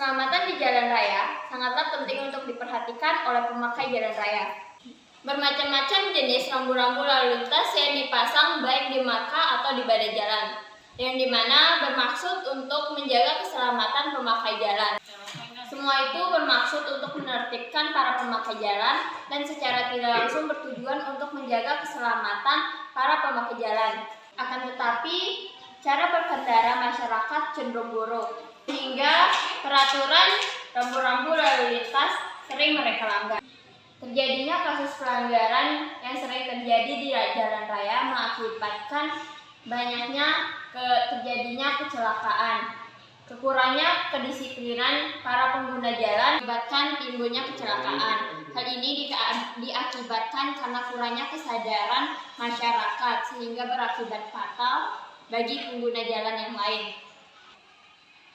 Keselamatan di jalan raya sangatlah penting untuk diperhatikan oleh pemakai jalan raya. Bermacam-macam jenis rambu-rambu lalu lintas yang dipasang baik di marka atau di badan jalan, yang dimana bermaksud untuk menjaga keselamatan pemakai jalan. Semua itu bermaksud untuk menertibkan para pemakai jalan dan secara tidak langsung bertujuan untuk menjaga keselamatan para pemakai jalan. Akan tetapi, cara berkendara masyarakat cenderung buruk, sehingga peraturan rambu-rambu lalu lintas sering mereka langgar. Terjadinya kasus pelanggaran yang sering terjadi di jalan raya mengakibatkan terjadinya kecelakaan. Kekurangnya kedisiplinan para pengguna jalan mengakibatkan timbulnya kecelakaan. Hal ini diakibatkan karena kurangnya kesadaran masyarakat sehingga berakibat fatal bagi pengguna jalan yang lain.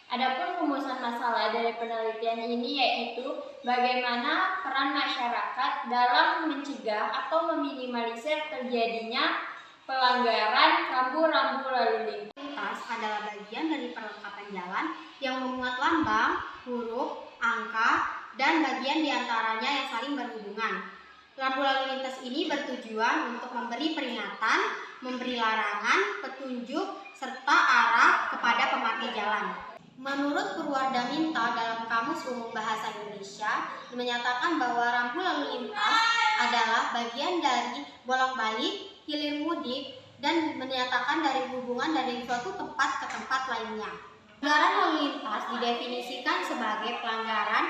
Adapun rumusan masalah dari penelitian ini yaitu bagaimana peran masyarakat dalam mencegah atau meminimalisir terjadinya pelanggaran rambu-rambu lalu lintas adalah bagian dari perlengkapan jalan yang memuat lambang, huruf, angka, dan bagian diantaranya yang saling berhubungan. Rambu lalu lintas ini bertujuan untuk memberi peringatan, memberi larangan, petunjuk, serta arah kepada pemakai jalan. Menurut Purwardaminta dalam Kamus Umum Bahasa Indonesia menyatakan bahwa rambu lalu lintas adalah bagian dari bolak-balik, hilir mudik, dan menyatakan dari hubungan dari suatu tempat ke tempat lainnya. Pelanggaran lalu lintas didefinisikan sebagai pelanggaran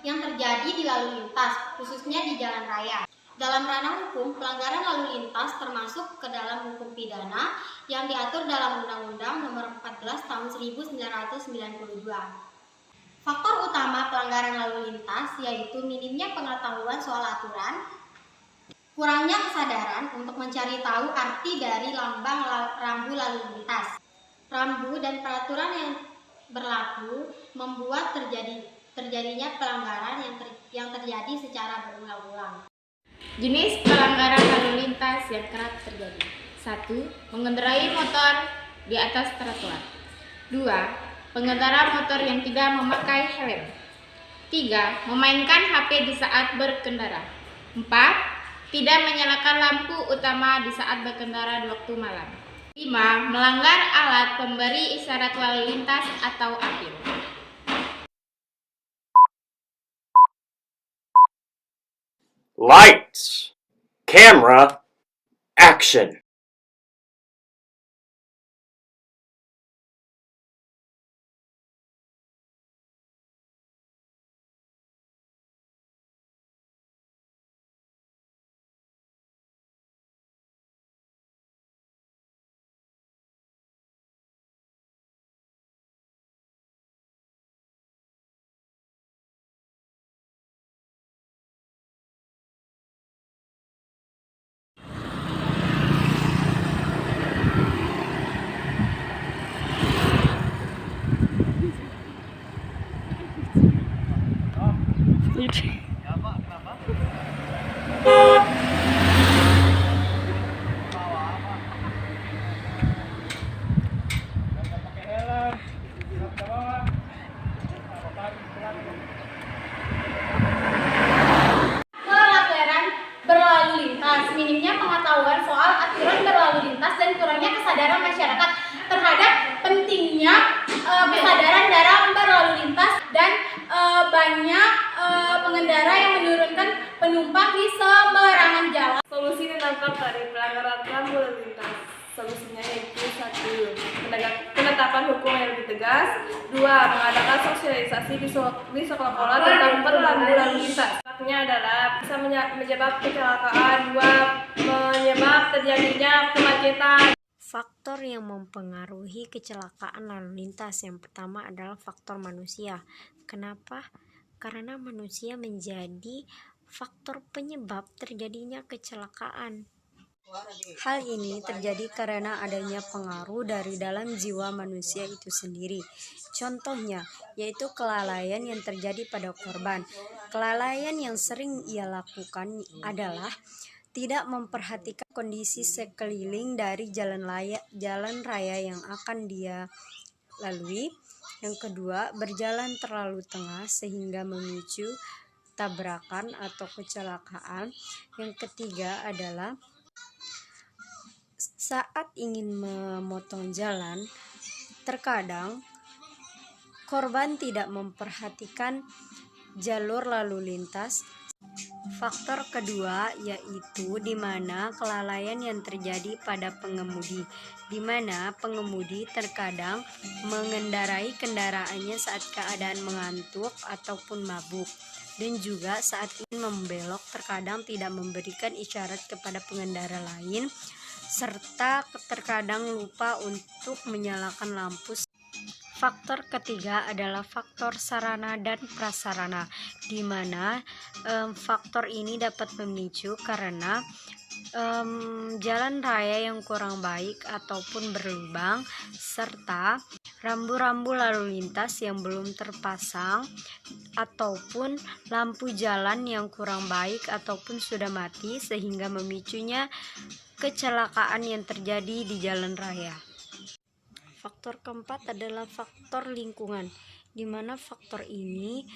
yang terjadi di lalu lintas, khususnya di jalan raya. Dalam ranah hukum, pelanggaran lalu lintas termasuk ke dalam hukum pidana yang diatur dalam Undang-Undang Nomor 14 Tahun 1992. Faktor utama pelanggaran lalu lintas yaitu minimnya pengetahuan soal aturan, kurangnya kesadaran untuk mencari tahu arti dari lambang rambu lalu lintas. Rambu dan peraturan yang berlaku membuat terjadinya pelanggaran yang terjadi secara berulang-ulang. Jenis pelanggaran lalu lintas yang kerap terjadi. 1. Mengendarai motor di atas trotoar. 2. Pengendara motor yang tidak memakai helm. 3. Memainkan HP di saat berkendara. 4. Tidak menyalakan lampu utama di saat berkendara di waktu malam. 5. Melanggar alat pemberi isyarat lalu lintas atau apil. Lights, camera, action. Pelanggaran berlalu lintas, minimnya pengetahuan soal aturan berlalu lintas dan kurangnya kesadaran masyarakat terhadap pentingnya kesadaran dalam berlalu lintas dan banyak pengendara yang menurunkan penumpang di sembarangan jalan. Solusi ditangkap dari pelanggaran rambu lalu lintas. Solusinya yaitu 1. Penetapan hukum yang lebih tegas. 2. Mengadakan sosialisasi di sekolah-sekolah tentang rambu lalu lintas. Dampaknya adalah bisa menyebabkan kecelakaan. 2. Menyebab terjadinya kemacetan. Faktor yang mempengaruhi kecelakaan lalu lintas yang pertama adalah faktor manusia. Kenapa? Karena manusia menjadi faktor penyebab terjadinya kecelakaan. Hal ini terjadi karena adanya pengaruh dari dalam jiwa manusia itu sendiri. Contohnya, yaitu kelalaian yang terjadi pada korban. Kelalaian yang sering ia lakukan adalah tidak memperhatikan kondisi sekeliling dari jalan raya yang akan dia lalui. Yang kedua, berjalan terlalu tengah sehingga memicu tabrakan atau kecelakaan. Yang ketiga adalah saat ingin memotong jalan, terkadang korban tidak memperhatikan jalur lalu lintas. Faktor kedua yaitu di mana kelalaian yang terjadi pada pengemudi, di mana pengemudi terkadang mengendarai kendaraannya saat keadaan mengantuk ataupun mabuk, dan juga saat ingin membelok terkadang tidak memberikan isyarat kepada pengendara lain, serta terkadang lupa untuk menyalakan lampu. Faktor ketiga adalah faktor sarana dan prasarana, di mana faktor ini dapat memicu karena jalan raya yang kurang baik ataupun berlubang, serta rambu-rambu lalu lintas yang belum terpasang, ataupun lampu jalan yang kurang baik ataupun sudah mati sehingga memicunya kecelakaan yang terjadi di jalan raya. Faktor keempat adalah faktor lingkungan, di mana faktor ini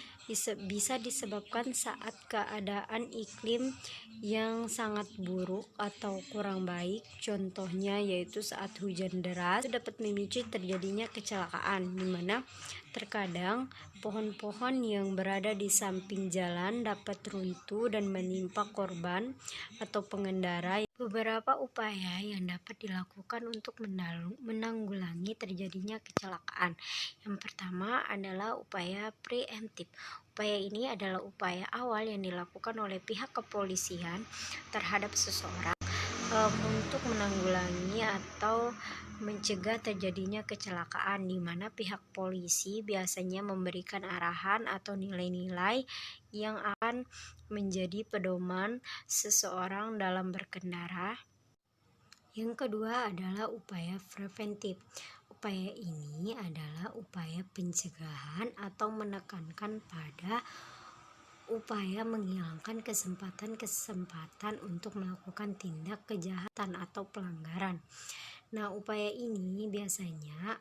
bisa disebabkan saat keadaan iklim yang sangat buruk atau kurang baik. Contohnya yaitu saat hujan deras, itu dapat memicu terjadinya kecelakaan, di mana terkadang pohon-pohon yang berada di samping jalan dapat runtuh dan menimpa korban atau pengendara. Beberapa upaya yang dapat dilakukan untuk menanggulangi terjadinya kecelakaan. Yang pertama adalah upaya preemptif. Upaya ini adalah upaya awal yang dilakukan oleh pihak kepolisian terhadap seseorang untuk menanggulangi atau mencegah terjadinya kecelakaan, di mana pihak polisi biasanya memberikan arahan atau nilai-nilai yang akan menjadi pedoman seseorang dalam berkendara. Yang kedua adalah upaya preventif. Upaya ini adalah upaya pencegahan atau menekankan pada upaya menghilangkan kesempatan untuk melakukan tindak kejahatan atau pelanggaran. Nah, upaya ini biasanya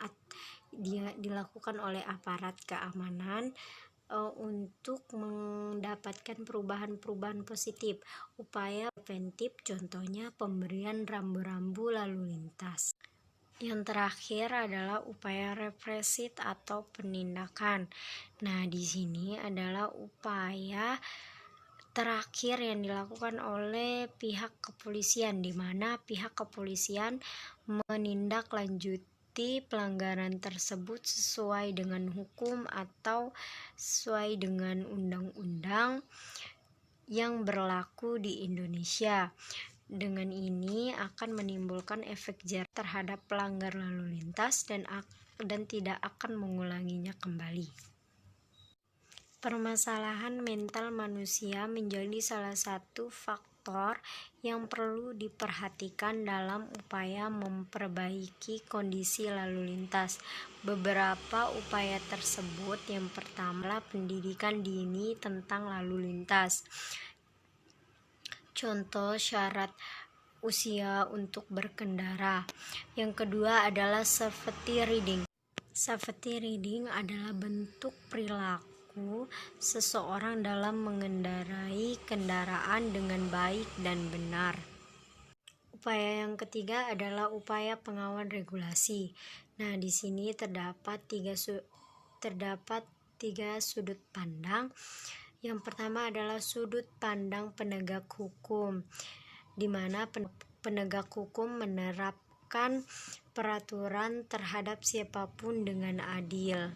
dia dilakukan oleh aparat keamanan untuk mendapatkan perubahan-perubahan positif. Upaya preventif contohnya pemberian rambu-rambu lalu lintas. Yang terakhir adalah upaya represif atau penindakan. Nah, di sini adalah upaya terakhir yang dilakukan oleh pihak kepolisian, di mana pihak kepolisian menindaklanjuti pelanggaran tersebut sesuai dengan hukum atau sesuai dengan undang-undang yang berlaku di Indonesia. Dengan ini akan menimbulkan efek jerah terhadap pelanggar lalu lintas dan tidak akan mengulanginya kembali. Permasalahan mental manusia menjadi salah satu faktor yang perlu diperhatikan dalam upaya memperbaiki kondisi lalu lintas. Beberapa upaya tersebut, yang pertama pendidikan dini tentang lalu lintas. Contoh syarat usia untuk berkendara. Yang kedua adalah safety reading. Safety reading adalah bentuk perilaku seseorang dalam mengendarai kendaraan dengan baik dan benar. Upaya yang ketiga adalah upaya pengawal regulasi. Nah, di sini terdapat tiga sudut pandang. Yang pertama adalah sudut pandang penegak hukum, di mana penegak hukum menerapkan peraturan terhadap siapapun dengan adil.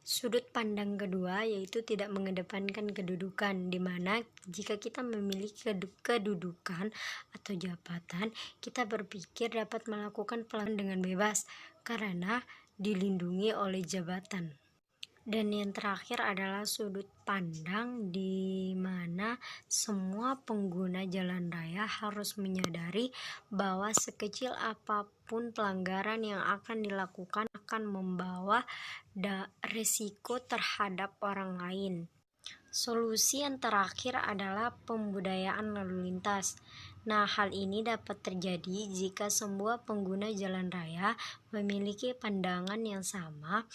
Sudut pandang kedua yaitu tidak mengedepankan kedudukan, di mana jika kita memiliki kedudukan atau jabatan, kita berpikir dapat melakukan pelanggaran dengan bebas karena dilindungi oleh jabatan. Dan yang terakhir adalah sudut pandang di mana semua pengguna jalan raya harus menyadari bahwa sekecil apapun pelanggaran yang akan dilakukan akan membawa risiko terhadap orang lain. Solusi yang terakhir adalah pembudayaan lalu lintas. Nah, hal ini dapat terjadi jika semua pengguna jalan raya memiliki pandangan yang sama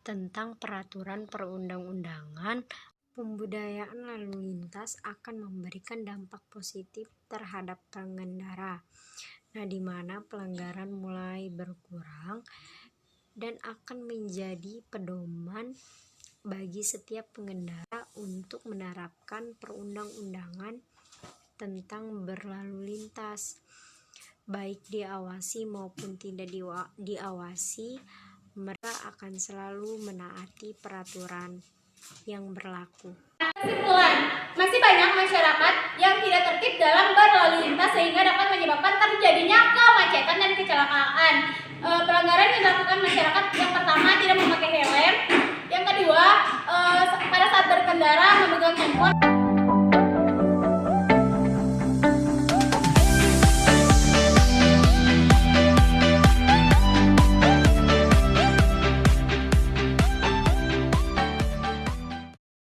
tentang peraturan perundang-undangan. Pembudayaan lalu lintas akan memberikan dampak positif terhadap pengendara. Nah, di mana pelanggaran mulai berkurang dan akan menjadi pedoman bagi setiap pengendara untuk menerapkan perundang-undangan tentang berlalu lintas, baik diawasi maupun tidak diawasi. Mereka akan selalu menaati peraturan yang berlaku. Kesimpulan, masih banyak masyarakat yang tidak tertib dalam berlalu lintas sehingga dapat menyebabkan terjadinya kemacetan dan kecelakaan. Pelanggaran yang dilakukan masyarakat yang pertama tidak memakai helm, yang kedua pada saat berkendara memegang handphone.